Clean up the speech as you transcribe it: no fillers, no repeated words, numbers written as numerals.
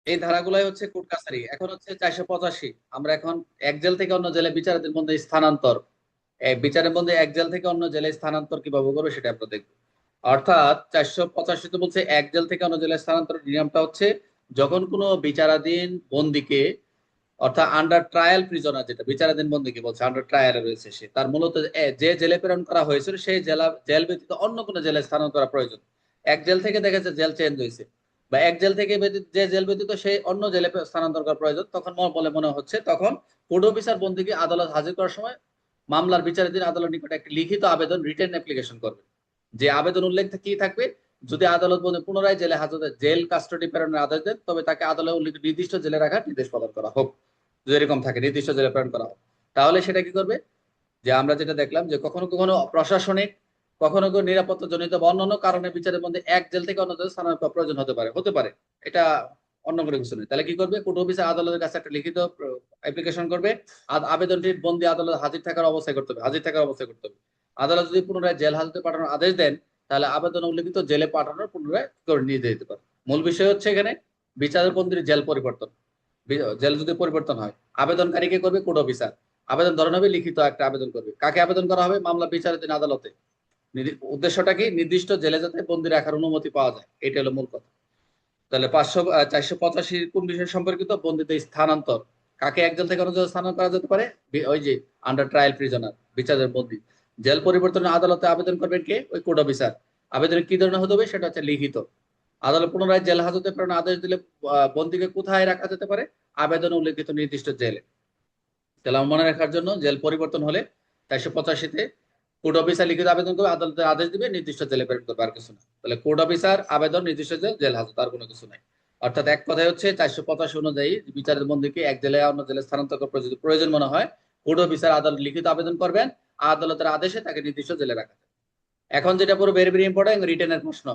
এই ধারাগুলাই হচ্ছে কোর্ট কাছারি। এখন হচ্ছে 485, আমরা এখন এক জেল থেকে অন্য জেলে বিচারকের মধ্যে স্থানান্তর, বিচারের মধ্যে এক জেল থেকে অন্য জেলে স্থানান্তর কিভাবে করবে সেটা আমরা দেখবো। অর্থাৎ 485 বলছে এক জেল থেকে অন্য জেলে স্থানান্তরের নিয়মটা হচ্ছে যখন কোনো বিচারাধীন বন্দীকে, অর্থাৎ আন্ডার ট্রায়াল প্রিজনার, যেটা বিচারাধীন বন্দীকে বলছে আন্ডার ট্রায়ালে রয়েছে সে, তার মূলত যে জেলে প্রেরণ করা হয়েছিল সেই জেল ব্যতীত অন্য কোনো জেলে স্থানান্তর করা প্রয়োজন। এক জেল থেকে দেখা যাচ্ছে জেল চেঞ্জ হয়েছে, বা এক জেল থেকে যে জেল ব্যতীত সেই অন্য জেলে স্থানান্তর করা প্রয়োজন, তখন বলে মনে হচ্ছে তখন কোর্ট অফিসার বন্দীকে আদালত হাজির করার সময় মামলার বিচারাধীন আদালতের নিকট একটি লিখিত আবেদন, রিটেন অ্যাপ্লিকেশন করবে। যে আবেদন উল্লেখ কি থাকবে, যদি আদালত বন্দী পুনরায় জেলে হাজতে জেল কাস্টডি প্রেরণের আদেশ দেন, তবে তাকে আদালত উল্লিখিত নির্দিষ্ট জেলে রাখার নির্দেশ প্রদান করা হোক। যদি এরকম থাকে নির্দিষ্ট জেলে প্রেরণ করা হোক, তাহলে সেটা কি করবে, যে আমরা যেটা দেখলাম যে কখনো কখনো প্রশাসনিক, কখনো কখনো নিরাপত্তা জনিত বা অন্যান্য কারণে বিচারের মধ্যে এক জেল থেকে অন্য জেলে স্থানান্তর প্রয়োজন হতে পারে এটা অন্য কোনো কিছু নেই। তাহলে কি করবে, কোর্ট অফিসার আদালতের কাছে একটা লিখিত অ্যাপ্লিকেশন করবে। আবেদনটি বন্দী আদালত হাজির থাকার অবস্থায় করতে হবে। আদালত যদি পুনরায় জেল হাজতে পাঠানোর আদেশ দেন, তাহলে আবেদন উল্লিখিত জেলে পাঠানোর পুনরায় করে নিয়ে যেতে পারে। মূল বিষয় হচ্ছে এখানে বিচারের বন্দীর জেল পরিবর্তন। জেল যদি পরিবর্তন হয়, আবেদনকারী কে করবে, কোর্ট অফিসার। আবেদন ধরন হবে লিখিত একটা আবেদন করবে। কাকে আবেদন করা হবে, মামলা বিচারাধীন আদালতে। উদ্দেশ্যটা কি, নির্দিষ্ট জেলে যাতে বন্দী রাখার অনুমতি পাওয়া যায়, এটা হলো মূল কথা। তাহলে 485 কোন বিষয় সম্পর্কিত, বন্দীদের স্থানান্তর। কাকে এক জেল থেকে অন্য জেলে স্থানান্তর করা যেতে পারে, ওই যে আন্ডার ট্রায়াল প্রিজনার, বিচারের বন্দী। জেল পরিবর্তনের আদালতে আবেদন করবেন কে, ওই কোর্ট অফিসার। আবেদনের কি ধরনের হতে হবে, সেটা হচ্ছে লিখিত। আদালত পুনরায় জেল হাজতে প্রেরণের আদেশ দিলে বন্দীকে কোথায় রাখা যেতে পারে, আবেদন উল্লেখিত নির্দিষ্ট জেলে। তাহলে আমার মনে রাখার জন্য, জেল পরিবর্তন হলে 485-তে কোর্ট অফিসার লিখিত আবেদন করবে, আদালতের আদেশ দিবে, নির্দিষ্ট জেলে প্রেরণ করবে, আর কিছু না। তাহলে কোর্ট অফিসার আবেদন, নির্দিষ্ট জেল, জেল হাজত, আর কোনো কিছু নাই। অর্থাৎ এক কথায় হচ্ছে 485 অনুযায়ী বিচারের বন্দীকে এক জেলে অন্য জেলে স্থানান্তর করার যদি প্রয়োজন মনে হয়, কোর্ট অফিসার আদালত লিখিত আবেদন করবেন, আদালতের আদেশে তাকে নির্দিষ্ট জেলে রাখা যায়। এখন যেটা পুরো ভেরি ভেরি ইম্পর্টেন্ট, রিটেনের প্রশ্ন।